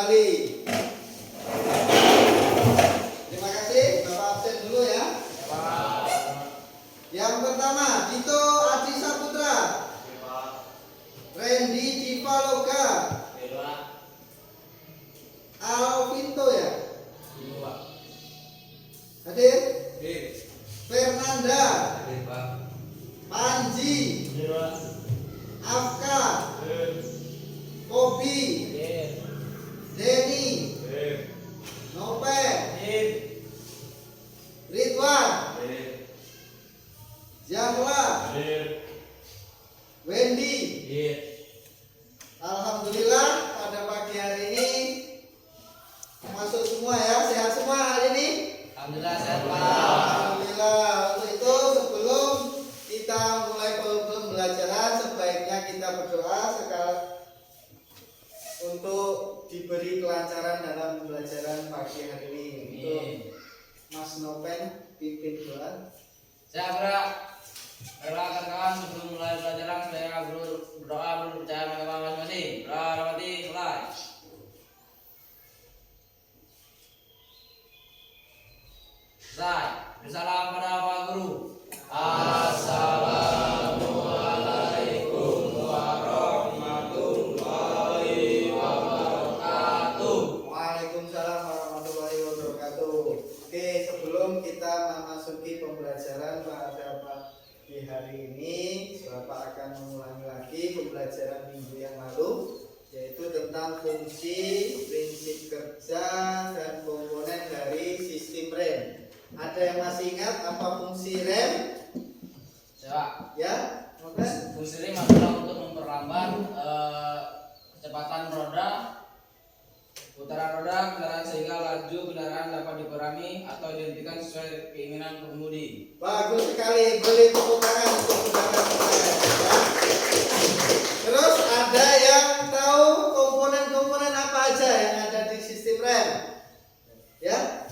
kembali. Terima kasih, Bapak absen dulu ya. Yang pertama, Dito Adi Saputra, Randy Divaloga, Alvinto ya. Hadir? Fernanda, Panji, Afka, Kobi, Denny, Nope, Ridwan, Jamla, Wendy. Alhamdulillah pada pagi hari ini masuk semua ya, sehat semua hari ini. Alhamdulillah sehat Pak. Alhamdulillah. Untuk itu sebelum kita mulai pembelajaran sebaiknya kita berdoa sekali untuk diberi kelancaran dalam pembelajaran pagi hari ini. Untuk Mas Noven pimpin doa. Saya berdoa kawan sebelum mulai pelajaran saya berdoa berbicara agama masing-masing. Berdoa rahmati mulai. Saya bersalam pada Pak Guru. Assalamualaikum warahmatullahi wabarakatuh. Waalaikumsalam warahmatullahi wabarakatuh. Oke, sebelum kita memasuki pembelajaran pada pagi hari ini, Bapak akan mengulangi lagi pembelajaran minggu yang lalu, yaitu tentang fungsi, prinsip kerja, dan komponen dari sistem rem. Ada yang masih ingat apa fungsi rem? Coba. Ya, oke. Fungsi rem adalah untuk memperlambat kecepatan roda, putaran roda kendaraan sehingga laju kendaraan dapat dikurangi atau dihentikan sesuai keinginan pengemudi. Bagus sekali, beri tepuk tangan untuk saudara saya. Ya. Terus ada yang tahu komponen-komponen apa aja yang ada di sistem rem? Ya,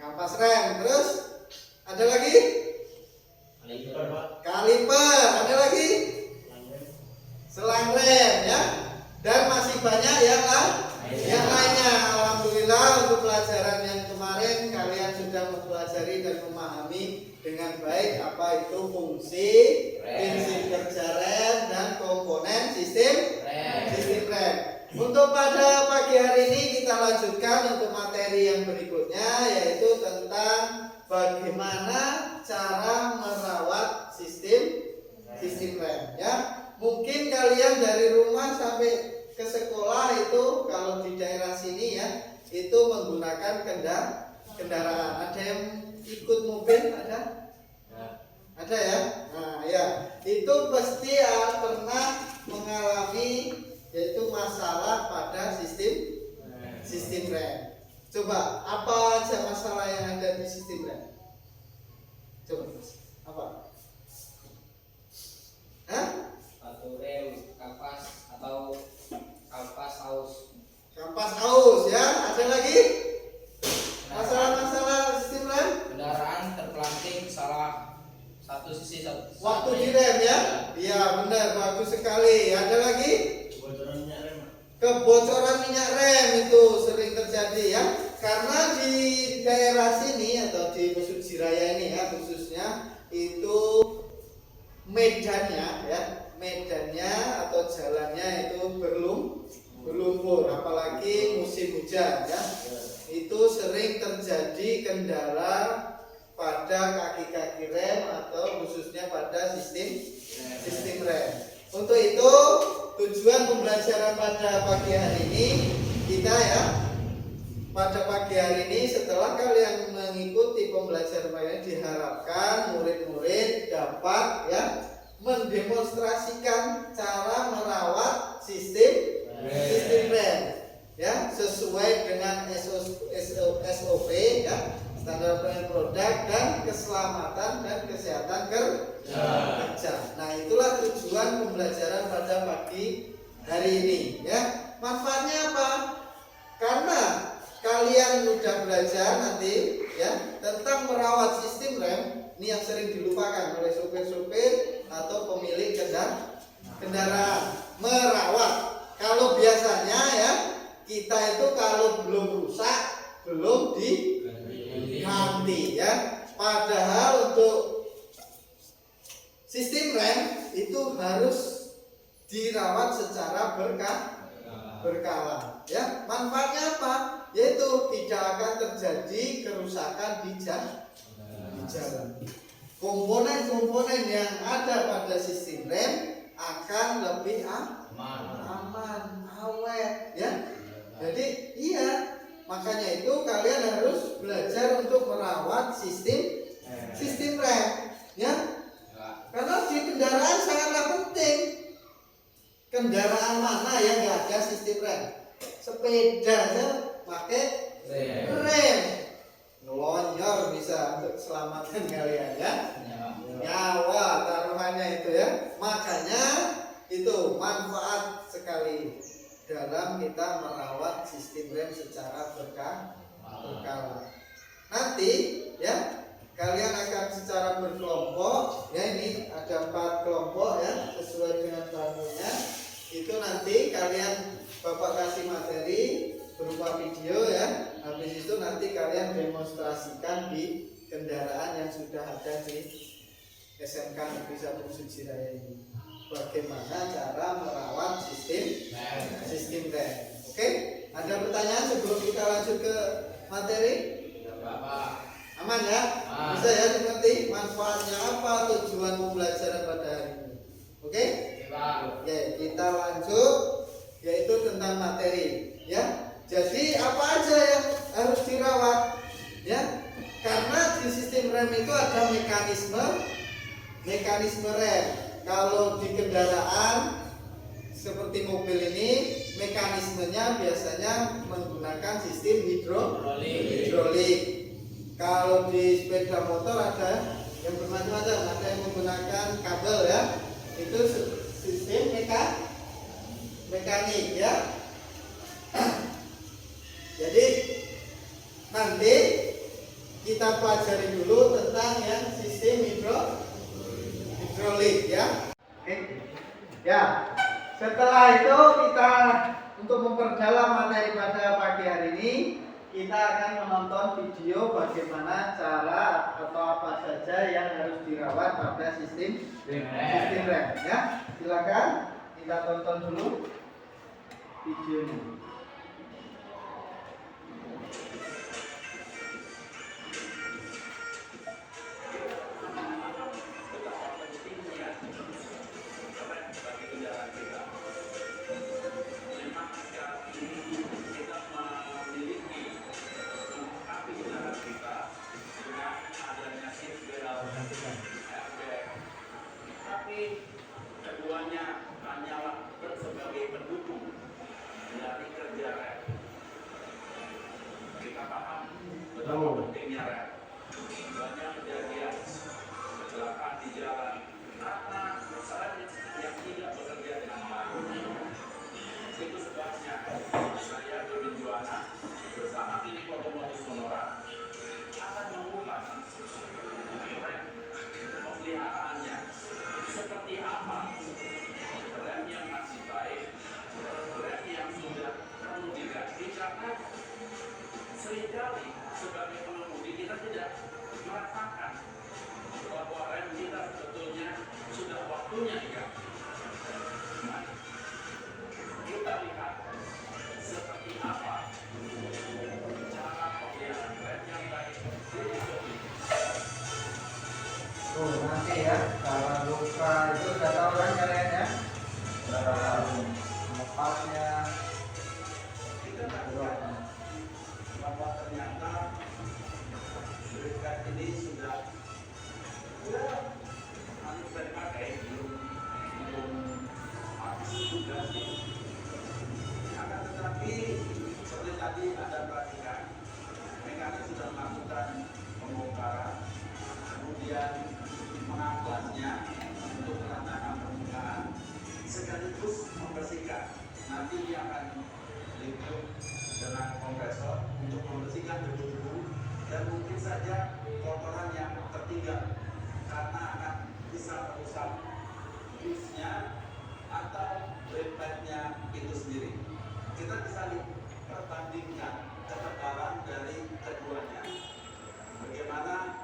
kampas rem. Terus ada lagi? Kaliper. Ada lagi? Selang rem. Ya. Dan masih banyak yang lainnya. Alhamdulillah untuk pelajaran yang kemarin kalian sudah mempelajari dan memahami dengan baik apa itu fungsi, prinsip kerja rem, dan komponen sistem rem. Untuk pada pagi hari ini kita lanjutkan untuk materi yang berikutnya, yaitu tentang bagaimana cara merawat sistem rem. Ya, mungkin kalian dari rumah sampai ke sekolah itu kalau di daerah sini ya itu menggunakan kendaraan. Ada yang ikut mobil? Ada ya. Nah ya, itu pasti pernah mengalami yaitu masalah pada sistem rem. Coba apa aja masalah yang ada di sistem rem? Coba apa? Satu rem, kampas atau kampas aus. Kampas aus ya. Ada lagi masalah-masalah sistem rem? Kendaraan terpelanting salah satu sisi Waktu di rem ya? Iya benar, bagus sekali. Ada lagi? Kebocoran minyak rem itu sering terjadi ya. Karena di daerah sini atau di Mesuji Raya ini ya khususnya itu medannya atau jalannya itu berlumpur, apalagi musim hujan ya. Itu sering terjadi kendala pada kaki-kaki rem atau khususnya pada sistem rem. Untuk itu tujuan pembelajaran pada pagi hari ini kita ya, pada pagi hari ini setelah kalian mengikuti pembelajaran ini diharapkan murid-murid dapat ya mendemonstrasikan cara merawat sistem rem ya sesuai dengan SOP ya, standar pelayanan produk dan keselamatan dan kesehatan kerja. Nah, itulah tujuan pembelajaran pada pagi hari ini ya. Manfaatnya apa? Karena kalian sudah belajar nanti ya tentang merawat sistem rem. Ini yang sering dilupakan oleh supir-supir atau pemilik kendaraan. Merawat. Kalau biasanya ya kita itu kalau belum rusak belum diganti ya. Padahal untuk sistem rem itu harus dirawat secara berkala ya. Manfaatnya apa? Yaitu tidak akan terjadi kerusakan di jalan. Komponen-komponen yang ada pada sistem rem akan lebih aman, awet ya. Jadi iya, makanya itu kalian harus belajar untuk merawat sistem rem ya. Karena di kendaraan sangatlah penting. Kendaraan mana yang nggak ada sistem rem? Sepeda aja pakai rem. Ngelonyor bisa untuk keselamatan kalian ya. Nyawa taruhannya itu ya. Makanya itu manfaat sekali dalam kita merawat sistem rem secara berkala. Nanti ya kalian akan secara berkelompok ya, ini ada 4 kelompok ya sesuai dengan plannya. Itu nanti kalian Bapak kasih materi berupa video ya. Habis itu nanti kalian demonstrasikan di kendaraan yang sudah ada di SMK Negeri 1 Sujiraya ini. Bagaimana cara merawat sistem rem. Oke? Ada pertanyaan sebelum kita lanjut ke materi? Aman ya? Bisa ya dimengerti manfaatnya apa, tujuan pembelajaran pada hari ini. Oke? Oke, kita lanjut yaitu tentang materi ya. Jadi apa aja yang harus dirawat ya? Karena di sistem rem itu ada mekanisme rem. Kalau di kendaraan seperti mobil ini mekanismenya biasanya menggunakan sistem hidrolik. Kalau di sepeda motor ada yang bermacam-macam, ada yang menggunakan kabel ya. Itu sistem mekanik ya. Jadi nanti kita pelajari dulu tentang yang sistem hidrolik ya. Oke. Ya. Setelah itu kita untuk memperdalam materi pada pagi hari ini, kita akan menonton video bagaimana cara atau apa saja yang harus dirawat pada sistem rem ya. Silakan kita tonton dulu videonya. Tapi keduanya hanyalah sebagai pendukung dari kerja rem. Kita paham betapa pentingnya rem. Banyak kejadian kecelakaan di jalan karena rem yang tidak bekerja dengan baik. Itu sebabnya saya Dodi Juwana bersama tim Otomotif Sonora akan mengulas rem, pemeliharaannya seperti apa, rem yang masih baik, rem yang sudah perlu diganti, karena seringkali sebagai pengemudi kita tidak merasakan bahwa rem kita sebetulnya sudah waktunya diganti. Nah, kita lihat seperti apa cara pemeliharaan rem yang baik. Nanti ya, kalau luka itu sudah tahu kan kalian ya, lepasnya Kita lihat bahwa ternyata brake ini sudah harus dipakai, belum habis juga sih. Akan tetapi seperti tadi Anda perhatikan, mekanik sudah melakukan pembongkaran, kemudian mengangkatnya untuk meratakan permukaan sekaligus membersihkan. Nanti dia akan ditiup dengan kompresor untuk membersihkan debu-debu dan mungkin saja kotoran yang tertinggal karena akan bisa merusak busnya atau brake pad-nya itu sendiri. Kita bisa lihat bandingkan ketebalan dari keduanya. Bagaimana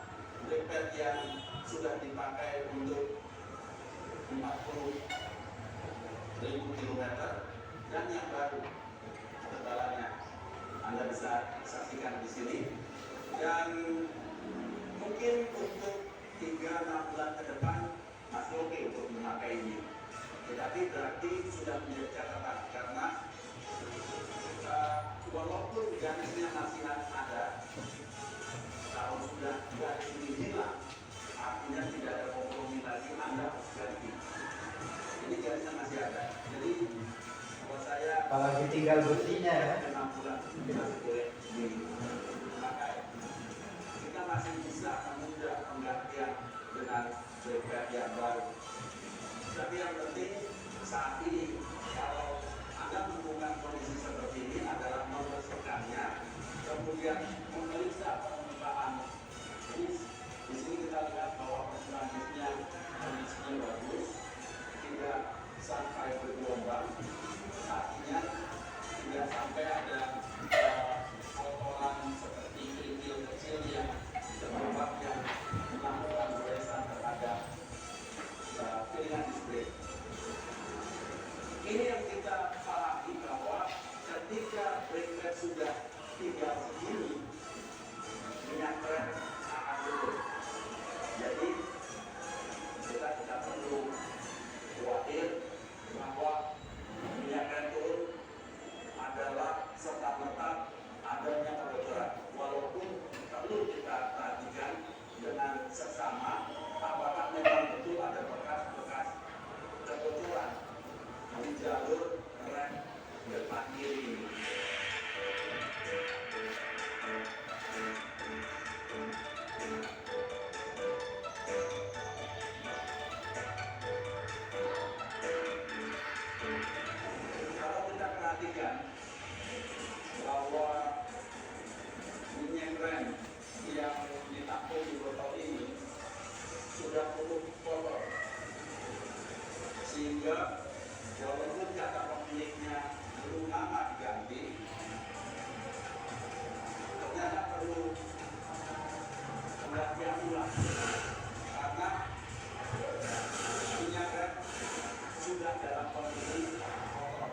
brake pad yang sudah dipakai untuk 40.000 km dan yang baru ketebalannya Anda bisa saksikan di sini. Dan mungkin untuk 3-6 bulan ke depan masih oke untuk memakai ini, tetapi berarti sudah menjadi catatan karena walaupun garisnya masih ada, kalau sudah garis ini hilang, artinya tidak ada kompromi lagi, Anda harus ganti. Ini garisnya masih ada. Jadi buat saya, apalagi tinggal bersihnya ya. 6 bulan kita boleh dipakai. Kita masih bisa menunda penggantian dengan brake pad yang baru. Tapi yang penting saat ini kalau Anda menemukan kondisi seperti ini adalah membersihkannya, kemudian memeriksa permukaan dis. Di sini kita lihat bahwa permukaan disnya kondisinya bagus, tidak sampai bergelombang, artinya tidak sampai ada kotoran seperti kerikil kecil yang terdapat yang melakukan goresan terhadap pilihan display. Ini yang kita pahami bahwa ketika brake pad sudah tinggal segini, minyak rem akan turun. Jadi kita tidak perlu khawatir bahwa minyak rem turun adalah serta-merta adanya kebocoran. Walaupun perlu kita perhatikan dengan seksama apakah memang betul ada bekas-bekas kebocoran di jalur rem depan kiri ini. Kalau kita perhatikan bahwa minyak rem yang ditampung di botol ini sudah cukup kotor, sehingga walaupun kata pemiliknya belum lama diganti, ternyata perlu penggantian ulang karena minyak rem sudah dalam kondisi kotor.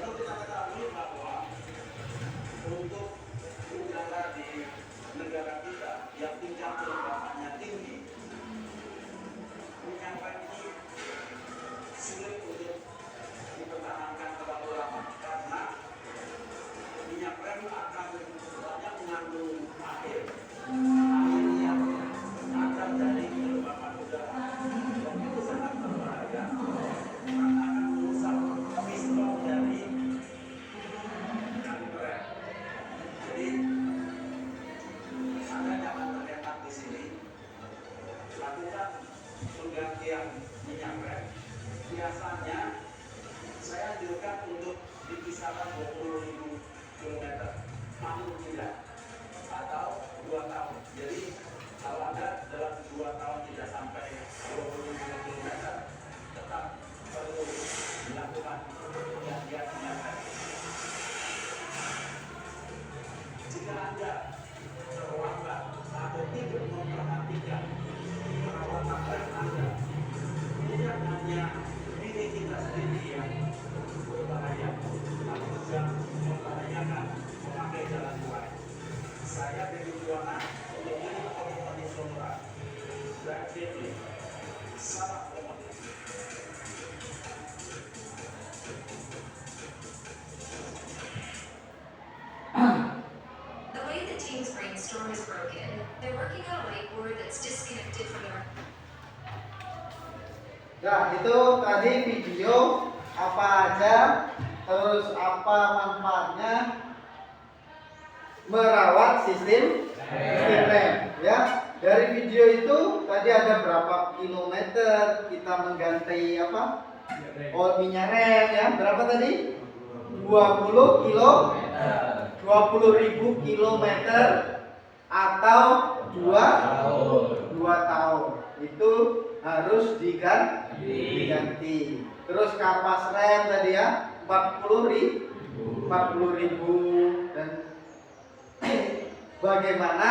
Perlu kita ketahui bahwa untuk udara di negara kita yang tingkat kelembabannya tinggi, minyak rem ini sulit untuk dipertahankan terlalu lama karena minyak rem akan banyak mengandung air yang akan dari kelembaban udara, dan itu sangat berbahaya karena akan merusak piston dari rem. Jadi Anda jangan terletak di sini, lakukan penggantian minyak rem. Biasanya saya anjurkan untuk di kisaran 20.000 km, namun tidak, atau 2 tahun. Jadi kalau Anda dalam 2 tahun tidak sampai 20.000 km, tetap perlu dilakukan penggantian minyak rem. Jika Anda terlambat atau tidak memperhatikan perawatan rem Anda, tidak hanya diri kita sendiri yang berbahaya, tapi juga membahayakan memakai jalan lain. Saya dari Juwana untuk ini otomotif Sonora dan Devi, salam otomotif. The way the team's brainstorm is broken, they're working on a whiteboard that's disconnected from their. Nah, itu tadi video apa aja, terus apa manfaatnya merawat sistem rem ya. Dari video itu tadi ada berapa kilometer kita mengganti apa? Oh, minyak rem ya. Berapa tadi? 20.000 kilometer atau 2 tahun. Itu harus diganti. Terus kapas rem tadi ya 40.000 40.000 dan bagaimana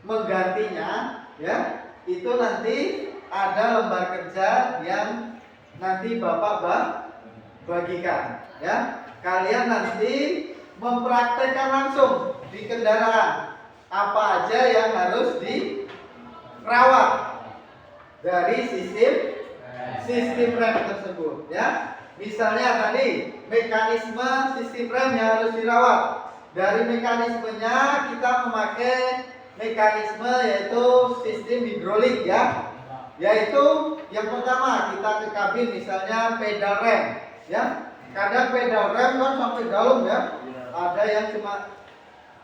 menggantinya ya, itu nanti ada lembar kerja yang nanti Bapak bagikan ya. Kalian nanti mempraktekkan langsung di kendaraan apa aja yang harus dirawat dari sistem rem tersebut ya. Misalnya tadi mekanisme sistem rem yang harus dirawat. Dari mekanismenya kita memakai mekanisme yaitu sistem hidrolik ya. Yaitu yang pertama kita ke kabin misalnya pedal rem ya. Kadang pedal rem kan sampai dalam ya. Ada yang cuma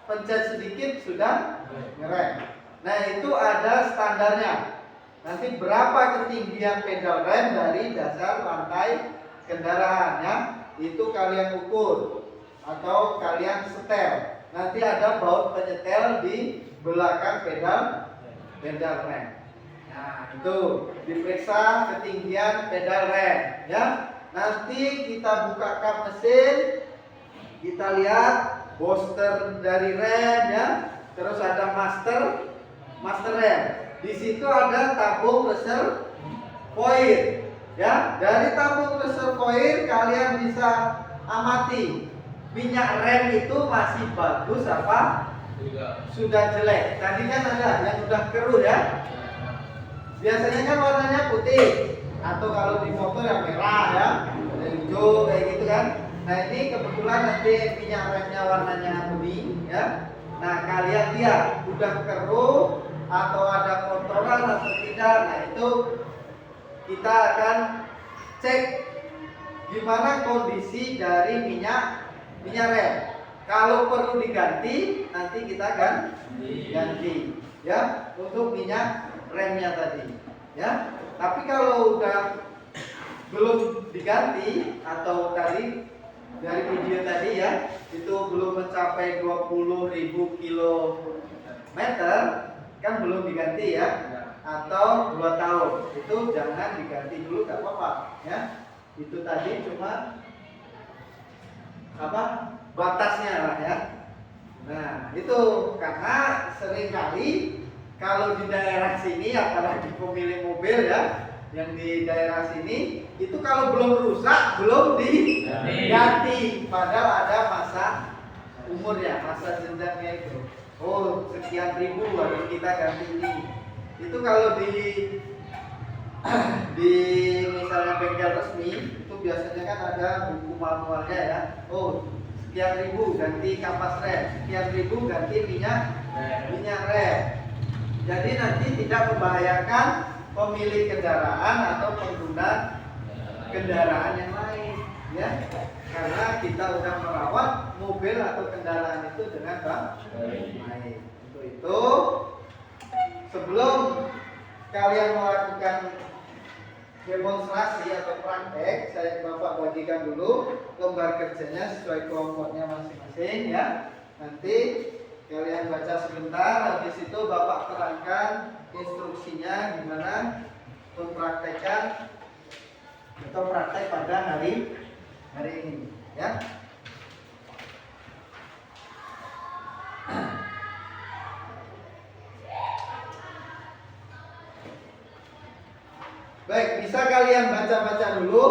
pencet sedikit sudah ngerem. Nah itu ada standarnya. Nanti berapa ketinggian pedal rem dari dasar lantai kendaraan ya. Itu kalian ukur atau kalian setel. Nanti ada baut penyetel di belakang pedal rem. Nah itu diperiksa ketinggian pedal rem ya. Nanti kita buka kap mesin, kita lihat booster dari rem ya, terus ada master rem. Di situ ada tabung reservoir ya. Dari tabung reservoir kalian bisa amati minyak rem itu masih bagus apa sudah jelek. Tadi kan ada yang sudah keruh ya. Biasanya kan warnanya putih atau kalau di motor yang merah ya, ada hijau kayak gitu kan. Nah ini kebetulan nanti minyak remnya warnanya kuning ya. Nah kalian lihat udah keruh atau ada kotoran atau tidak. Nah itu kita akan cek gimana kondisi dari minyak rem. Kalau perlu diganti nanti kita akan ganti ya untuk minyak remnya tadi ya. Tapi kalau udah belum diganti atau tadi dari video tadi ya itu belum mencapai 20.000 kilometer kan belum diganti ya, atau 2 tahun itu jangan diganti dulu, gak apa-apa ya. Itu tadi cuma apa batasnya lah ya. Nah itu karena seringkali kalau di daerah sini apalagi pemilik mobil ya yang di daerah sini itu kalau belum rusak belum diganti, padahal ada masa umurnya, masa jenjangnya itu. Oh sekian ribu harus kita ganti ini. Itu kalau di misalnya bengkel resmi itu biasanya kan ada buku manualnya ya. Oh sekian ribu ganti kampas rem, sekian ribu ganti minyak rem. Jadi nanti tidak membahayakan pemilik kendaraan atau pengguna kendaraan yang lain ya. Karena kita sudah merawat mobil atau kendaraan itu dengan baik. Untuk itu sebelum kalian melakukan demonstrasi atau praktek, saya Bapak bagikan dulu lembar kerjanya sesuai kelompoknya masing-masing ya. Nanti kalian baca sebentar, habis itu Bapak terangkan instruksinya gimana mempraktekkan atau praktek pada hari ini ya. Baik, bisa kalian baca-baca dulu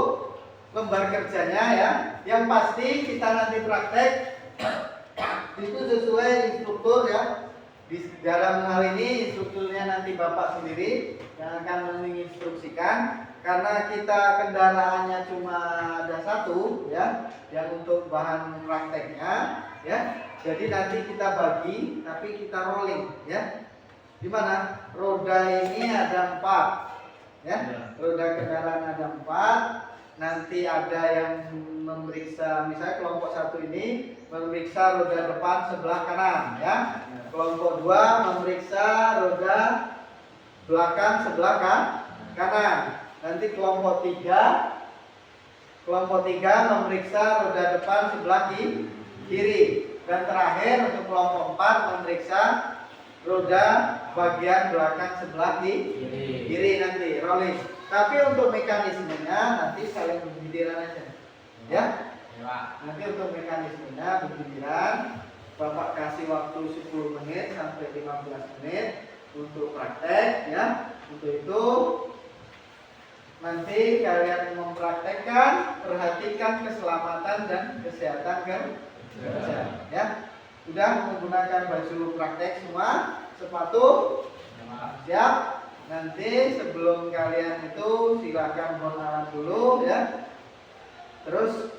lembar kerjanya ya. Yang pasti kita nanti praktek itu sesuai instruktur ya. Di dalam hal ini instrukturnya nanti Bapak sendiri yang akan menginstruksikan, karena kita kendaraannya cuma ada satu ya, yang untuk bahan prakteknya ya. Jadi nanti kita bagi tapi kita rolling ya. Gimana? Roda ini ada 4 ya. Roda kendaraan ada 4. Nanti ada yang memeriksa, misalnya kelompok 1 ini memeriksa roda depan sebelah kanan ya. Kelompok 2 memeriksa roda belakang sebelah kanan. Nanti kelompok 3 memeriksa roda depan sebelah kiri. Dan terakhir untuk kelompok 4 memeriksa roda bagian belakang sebelah kiri nanti rolling. Tapi untuk mekanismenya nanti saling bergiliran aja Ya. Ya, Pak. Nanti untuk mekanismenya beginian, Bapak kasih waktu 10 menit sampai 15 menit untuk praktek ya. Untuk itu nanti kalian mempraktekkan, perhatikan keselamatan dan kesehatan kerja ya. Sudah menggunakan baju praktek semua, sepatu siap. Nanti sebelum kalian itu silakan berkenalan dulu ya. Terus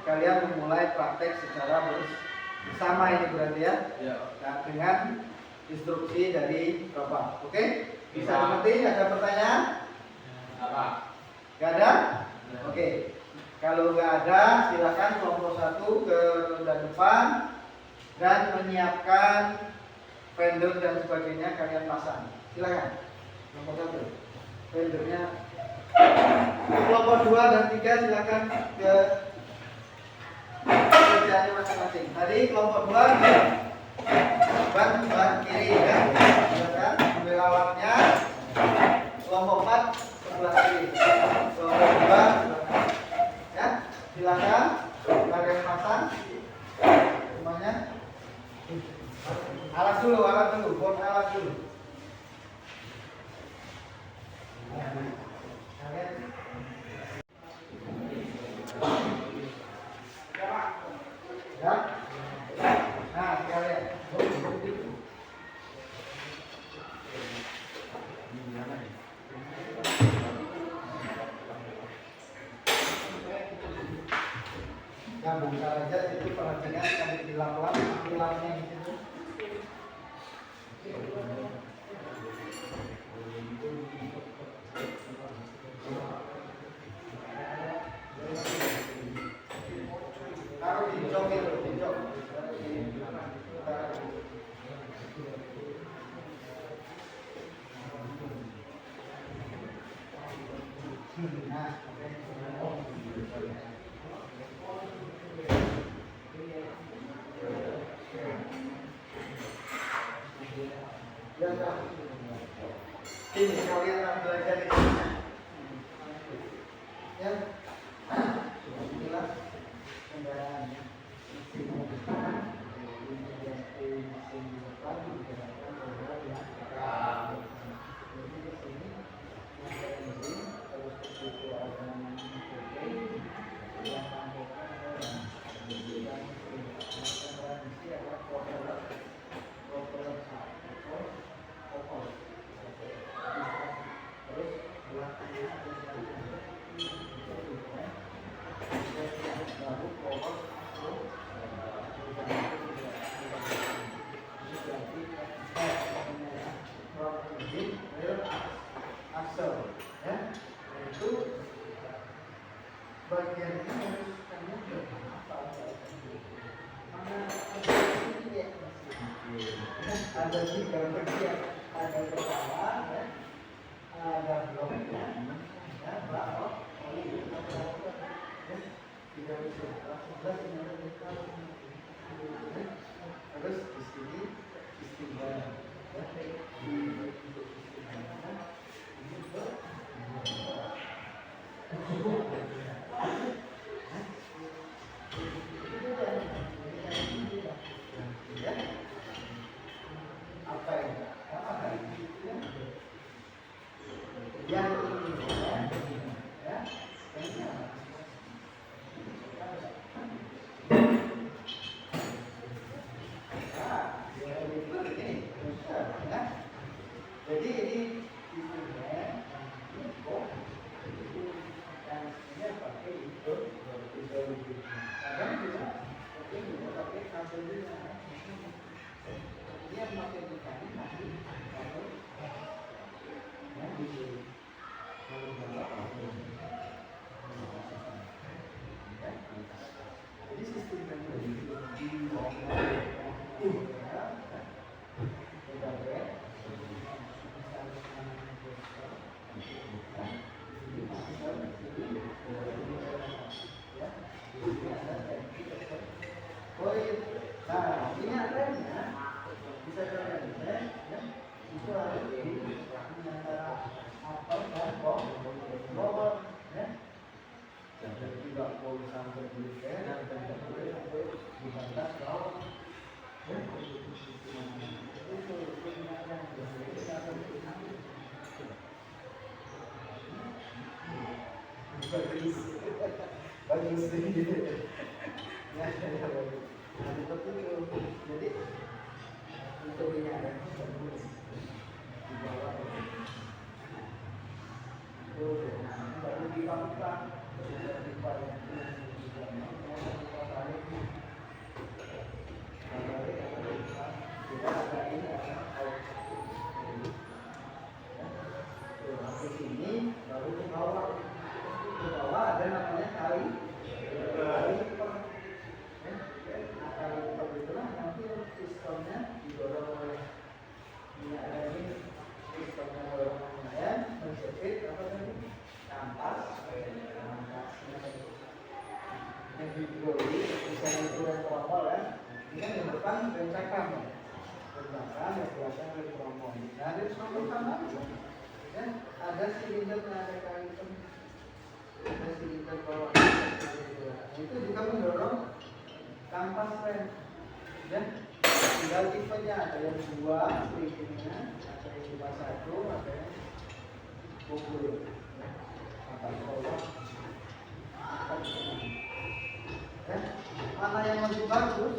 kalian memulai praktek secara bersama ini berarti ya. Nah, dengan instruksi dari Bapak. Oke? Bisa dimengerti? Ada pertanyaan? Apa? Gak ada? Oke. Kalau nggak ada, silakan kelompok 1 ke roda depan dan menyiapkan vendor dan sebagainya kalian pasang. Silakan. Kelompok 1. Vendornya. Kelompok 2 dan 3 silakan ke kerjanya masing-masing. Tadi kelompok 2 ban kiri ya. Silakan ambil alatnya. Kelompok 4 sebelah kiri. Kelompok 2 ya. Silakan kalian pasang semuanya. Alat dulu, bon alat dulu. Ya. Nah, sekalian. Nah, bongkar aja itu perhatikan sampai di lap-lap, lapnya di situ. Taruh di jok itu, di jok. Nah, ini kalian belajar di sini. Ya. Inilah kendaraannya. Aksel, ya, itu bagian ini harus kamu apa? Ada tiga bagian, ada kepala, ya, ada bloknya, ya, belakang, terus di sini istimewa, apa ini? Yang ini ya, jadi ini nah, ini remnya bisa kalian lihat ya, itu ada di antara apa dan bawah ya, dan juga sampai di dan sampai di batas bawah. Ya, bagus, bagus gitu. Ya, bagus. Seperti itu. Jadi untuk ini ada bagus di bawah. Baru dibuka, sini baru ke bawah ada namanya kali itulah nanti sistemnya didorong oleh ini ada ini sistemnya dorongan lumayan menjepit apa tadi kampas yang didorong misalnya itu yang trombol ya ini kan yang depan rem cakram ya belakang yang belakang rem trombol nah rem trombol sama ya ada silinder ada kali ada silinder bawah itu juga mendorong kampas rem dan tinggal tipenya ada yang dua springnya ada yang cuma satu ada yang pukul atas bawah dan mana yang lebih bagus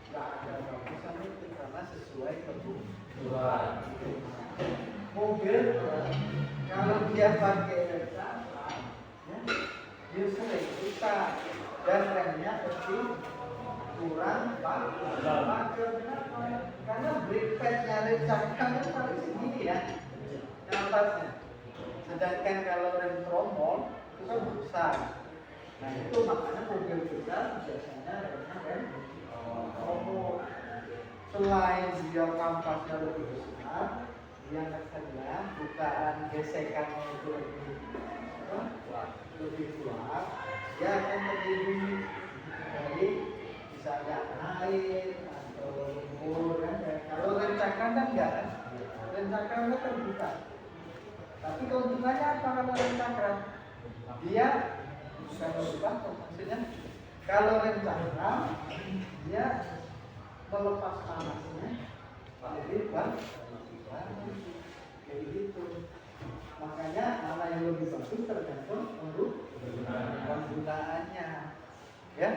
nggak ada bagusan itu karena sesuai kebutuhan mobil kalau dia pakai dia sering rusak dan remnya pasti kurang pakai karena brake padnya rem cakram itu paling segini ya atasnya sedangkan kalau rem trombol itu kan besar nah itu makanya mobil besar biasanya remnya rem trombol selain dia kampasnya lebih besar yang kedua bukaan gesekannya itu lebih kuat dia akan terlindungi dari misalnya air atau lumpur kan kalau rem cakram kan enggak kan rem cakram kan terbuka tapi keuntungannya apa kalau rem cakram dia bukan terbuka maksudnya kalau rem cakram dia melepas panasnya lebih bagus kayak gitu makanya mana yang lebih bagus tergantung penggunaannya ya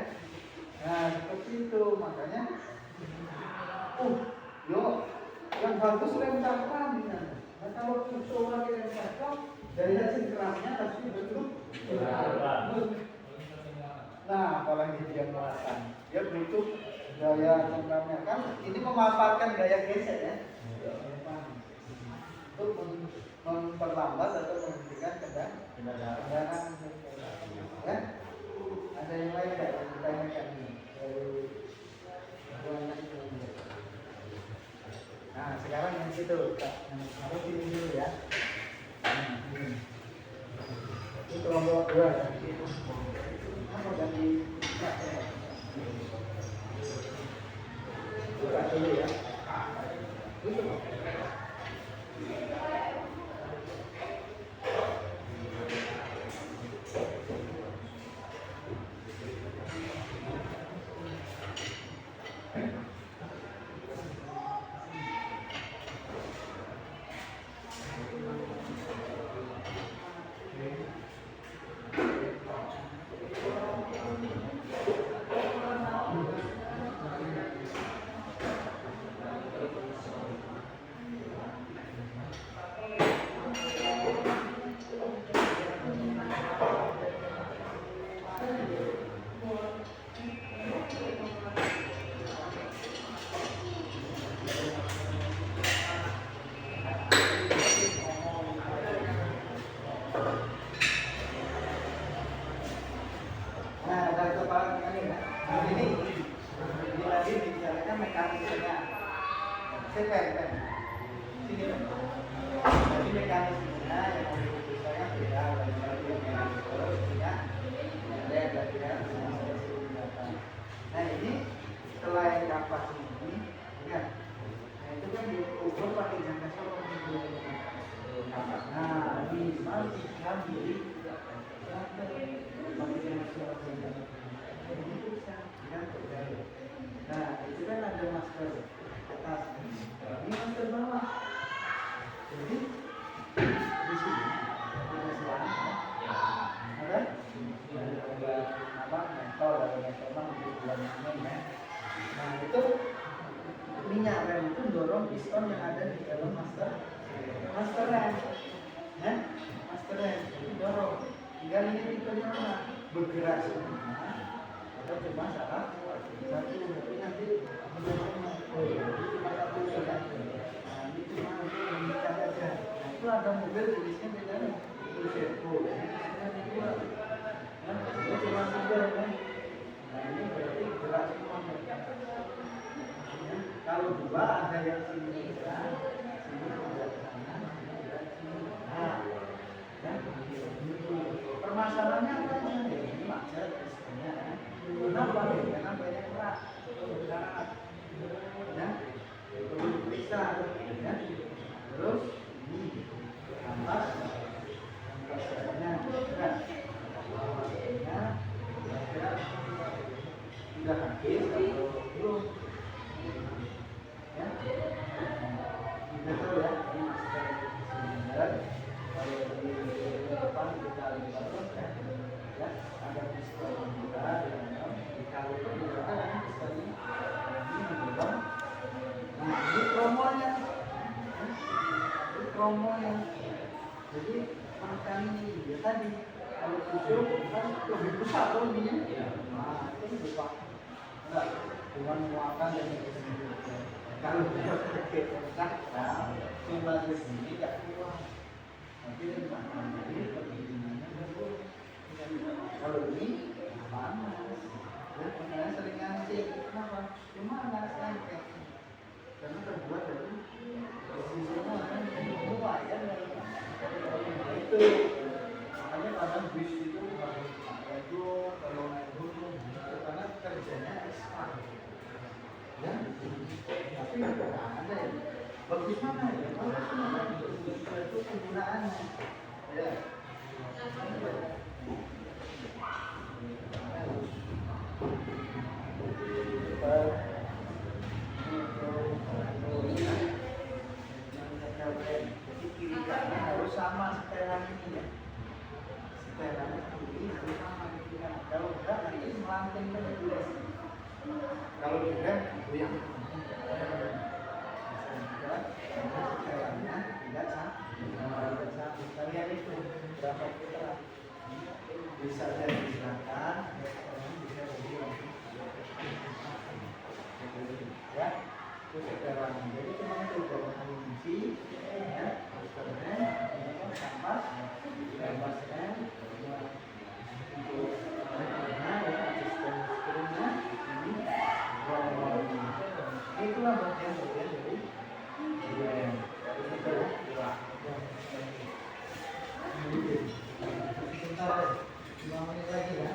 nah seperti itu makanya yang bagus rem cakram nah kalau kita pakai rem cakram daya cengkeramnya pasti betul nah apalagi dia muatan dia butuh daya cengkeramnya kan ini memanfaatkan gaya gesek ya untuk memperlambat atau menghentikan kendaraan ya ada yang lain nggak yang ditanyakan nah sekarang yang situ harus ini dulu ya itu kelompok dua ya apa ganti buka dulu ya itu nah ini selain kapas ini ya nah itu kan diukur pakai jangka sorong nah di mana di pakai jangka sorong piston yang ada di dalam master rem. Ya, master rem dorong. Tinggal ini pistonnya mana? Bergerak semua. Atau cuma salah satu, tapi nanti oh iya, itu cuma satu ya. Nah, ini cuma untuk mengikat aja. Nah, itu ada mobil tulisnya beda nih. Servo, ini dua. Nah, ini cuma single kan. Nah, ini berarti gerak semua. Ya, kalau dua ada yang sini gerak, sini gerak sana, sini gerak sini. Nah, ya, permasalahannya apa sih? Ini macet, sebenarnya. Kenapa? Karena banyak gerak, bergerak. Ya, perlu diperiksa. Ya, terus ini atas. Sudah habis atau belum? Ya, kita tahu ya, ini masker 9. Kalau di depan kita lihat ya, ya ada piston juga di kalau juga ada pistonnya. Ini di dalam. Nah, ini promonya. Ini promonya. Jadi makan ini ya tadi kalau kusuk kan lebih besar loh ini. Nah itu lebih pak. Enggak, cuma makan dan kalau dia pakai kotak, nah cuma di sini nggak keluar. Nanti dia makan jadi perbedaannya baru. Kalau ini panas, dan makanya sering ngancing. Kenapa? Cuma nggak sampai karena terbuat dari besi semua kan semua ya. Itu makanya kadang bis itu harus itu kalau naik gunung karena kerjanya ekstra ya, tapi nggak ada ya bagus mana ya bagus mana itu penggunaannya ya. Jadi kiri kanan harus sama setelan ini ya. Setelan kiri harus sama kiri kanan. Kalau enggak nanti melanting terus. Kalau tidak goyang. Setelannya tidak sama. Kalian itu berapa putaran? Bisa dari belakang, bisa dari ya. Sekarang jadi cuma itu dari kunci ya sekarang kampas rem untuk asisten seterusnya ini itulah bagian dari rem itu sebentar 5 menit lagi ya.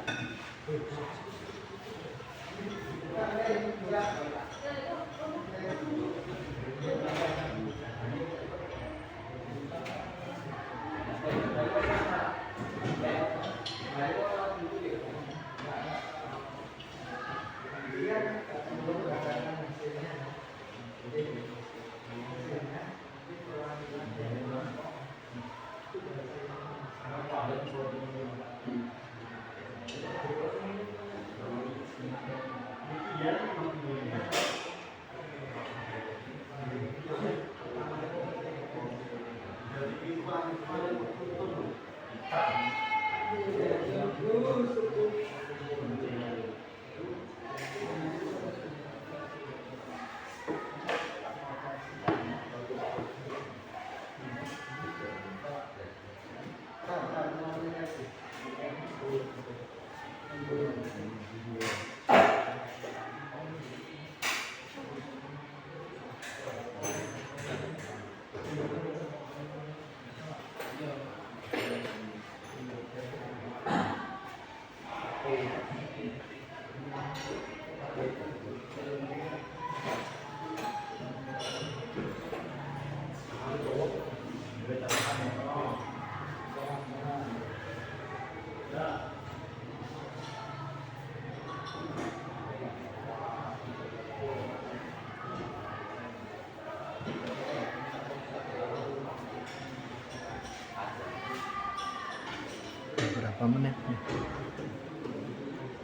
Berapa menit nih?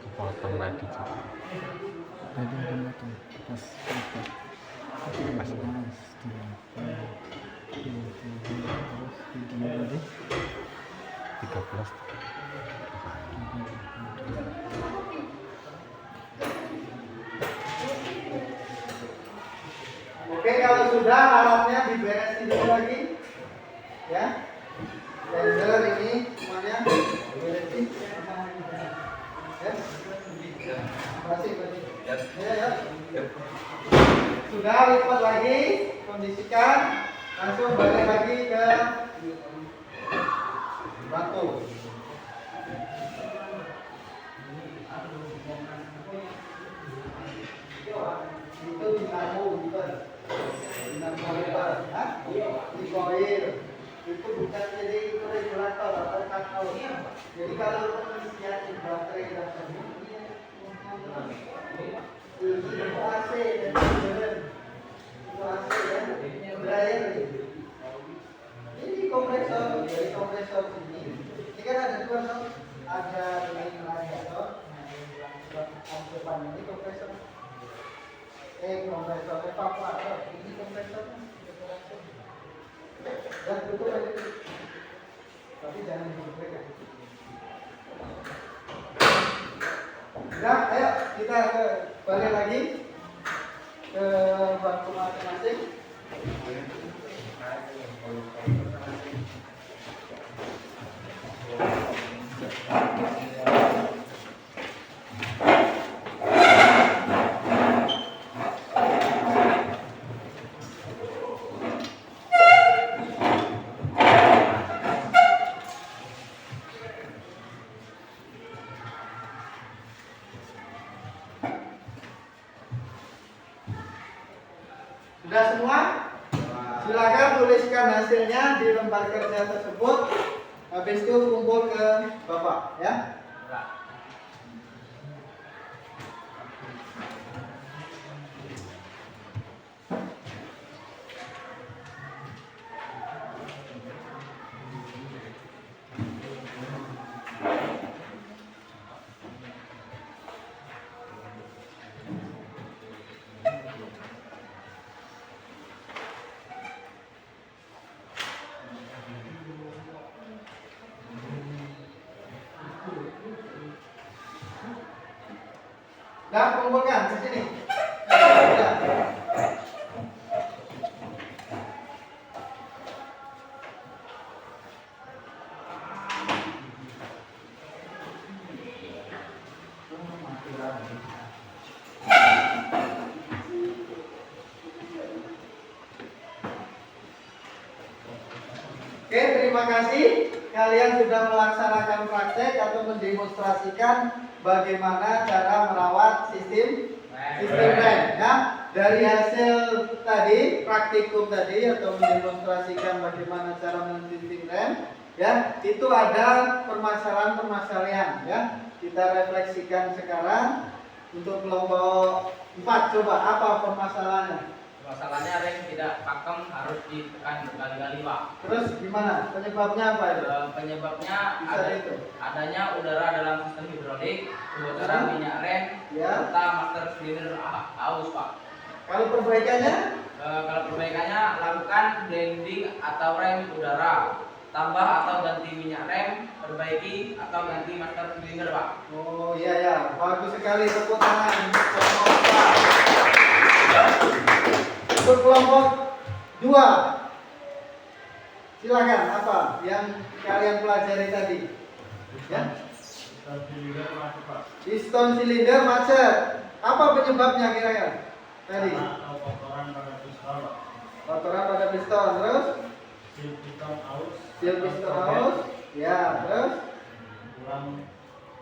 Kepotong tadi ada potong pas Mas, terus video tadi 13. Oke, kalau sudah alatnya diberesin dulu lagi, ya. Blender ini semuanya diberesin. Ya. Masih. Ya. Sudah lipat lagi, kondisikan, langsung balik lagi ke batu. Itu dinamo liter, di koil itu bukan jadi itu regulator atau kakao. Jadi kalau pengisian baterai dan itu AC dan itu AC ya, dryer. Ini kompresor, dari kompresor ini kan ada dua tuh, ada ini radiator, depan ini kompresor. Kompresor evaporator, ini kompresor. Dan tutup aja. Tapi jangan ditutup ya. Nah, ayo kita balik lagi ke bangku masing-masing. Sudah semua? Silakan tuliskan hasilnya di lembar kerja tersebut. Habis itu kumpul ke Bapak, ya. Nah, kumpulkan di sini. Oke, terima kasih. Kalian sudah melaksanakan praktek atau mendemonstrasikan bagaimana cara merawat sistem rem. Ya, dari hasil tadi, praktikum tadi atau mendemonstrasikan bagaimana cara sistem rem, ya, itu ada permasalahan-permasalahan. Ya, kita refleksikan sekarang untuk kelompok 4. Coba apa permasalahannya? Masalahnya rem tidak pakem, harus ditekan berkali-kali, Pak. Terus gimana? Penyebabnya apa itu? Penyebabnya Itu. adanya udara dalam sistem hidrolik, kebocoran minyak rem, Ya. serta master silinder aus, Pak. Kalau perbaikannya? Kalau perbaikannya, lakukan blending atau rem udara, tambah atau ganti minyak rem, perbaiki atau ganti master silinder, Pak. Oh iya ya, bagus sekali, tepuk tangan untuk kelompok 4. Untuk kelompok 2, silakan apa yang kalian pelajari tadi? Ya? Piston silinder macet. Apa penyebabnya kira-kira? Tadi. Kotoran pada piston, terus? Seal piston aus. Ya, terus? Kurang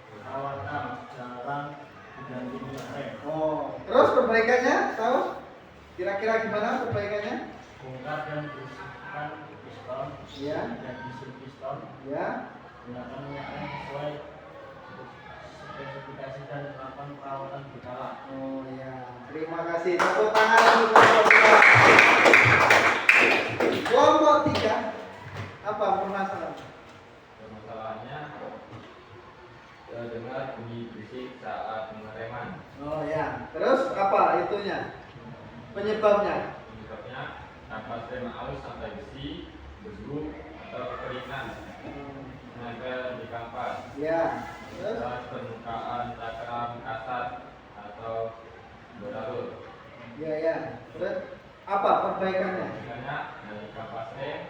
perawatan, jarang diganti minyak rem. Oh, terus perbaikannya tahu? Kira-kira gimana perbaikannya? Bongkar dan bersihkan piston, Ya. dan isi piston. Ya. Gunakan minyak rem sesuai spesifikasi dan lakukan perawatan berkala. Oh ya, terima kasih. Tepuk tangan untuk kelompok 2. Kelompok 3, apa permasalahan? Permasalahannya terdengar bunyi berisik saat pengereman. Oh ya, terus apa itunya? Penyebabnya? Penyebabnya kampas rem halus sampai besi, berdebu atau kekeringan menempel di kampas. Ya. Terus? Dan permukaan cakram kasar atau berlarut. Ya. Terus apa perbaikannya? Misalnya dari kampas rem,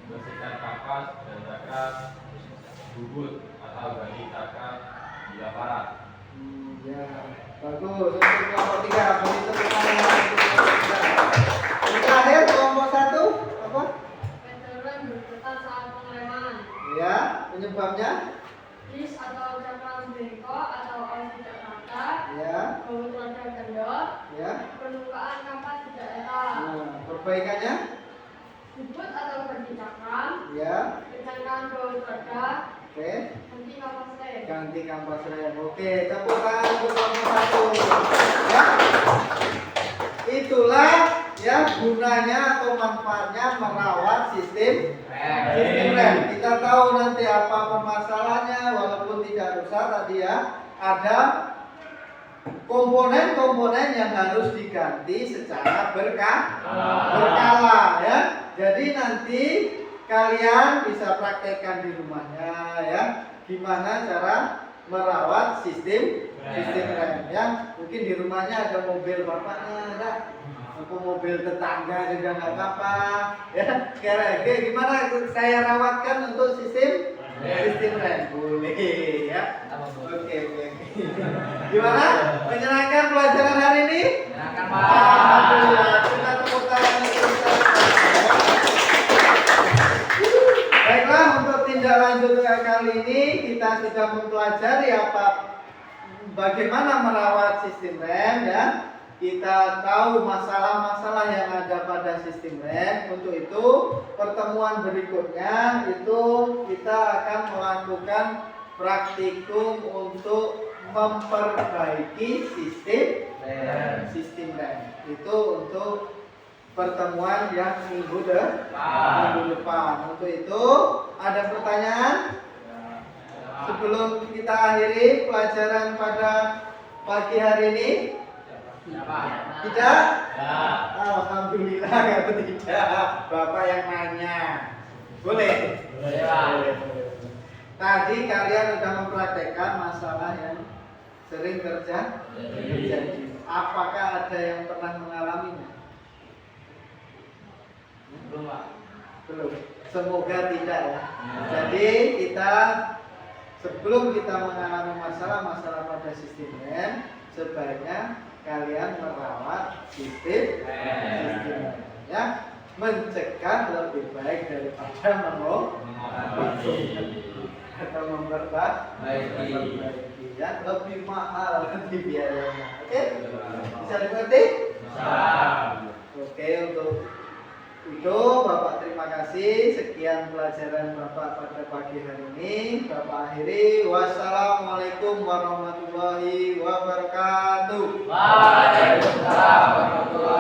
bersihkan kampas dan cakram bubut atau ganti cakram bila parah. Ya, bagus. Untuk kelompok 3, beri tepuk tangan untuk kelompok 3. Yang terakhir kelompok 1 apa? Meteran berputar saat pengereman. Ya, penyebabnya? Dis atau cakram bengkok atau aus tidak rata. Ya, Baut roda kendor. ya. Permukaan kampas tidak rata. Nah, perbaikannya? Bubut atau ganti cakram. Ya, Kencangkan baut roda. oke. Ganti kampas rem. Ganti kampas rem. Oke, tepuk tangan untuk kelompok 1. Ya. Itulah ya gunanya atau manfaatnya merawat sistem rem. Kita tahu nanti apa permasalahannya, walaupun tidak rusak tadi ya. Ada komponen-komponen yang harus diganti secara berkala ya. Jadi nanti kalian bisa praktekkan di rumahnya ya. Gimana cara merawat sistem rem ya. Mungkin di rumahnya ada mobil bapaknya, ada atau mobil tetangga juga nggak apa-apa ya. Sekarang gimana saya rawatkan untuk sistem rem? Boleh ya. Oke. Gimana? Menyenangkan pelajaran hari ini? Menyenangkan, Pak. Alhamdulillah. Kita tepuk tangan untuk kita. Baiklah, untuk tindak lanjut kali ini kita sudah mempelajari bagaimana merawat sistem rem ya. Kita tahu masalah-masalah yang ada pada sistem rem. Untuk itu, pertemuan berikutnya itu kita akan melakukan praktikum untuk memperbaiki sistem rem. Itu untuk pertemuan yang minggu depan. Untuk itu, ada pertanyaan? Sebelum kita akhiri pelajaran pada pagi hari ini? Tidak? Alhamdulillah kalau tidak. Bapak yang nanya. Boleh? Boleh. Tadi kalian sudah mempraktekkan masalah yang sering terjadi. Apakah ada yang pernah mengalaminya? Belum, Pak. Belum. Semoga tidak ya. Jadi kita sebelum kita mengalami masalah-masalah pada sistem rem, sebaiknya kalian merawat sistem rem ya. Mencegah lebih baik daripada atau memperbaiki ya, lebih mahal nanti biayanya. Oke? Bisa dimengerti? Oke, untuk itu Bapak terima kasih. Sekian pelajaran Bapak pada pagi hari ini. Bapak akhiri. Wassalamualaikum warahmatullahi wabarakatuh. Waalaikumsalam warahmatullahi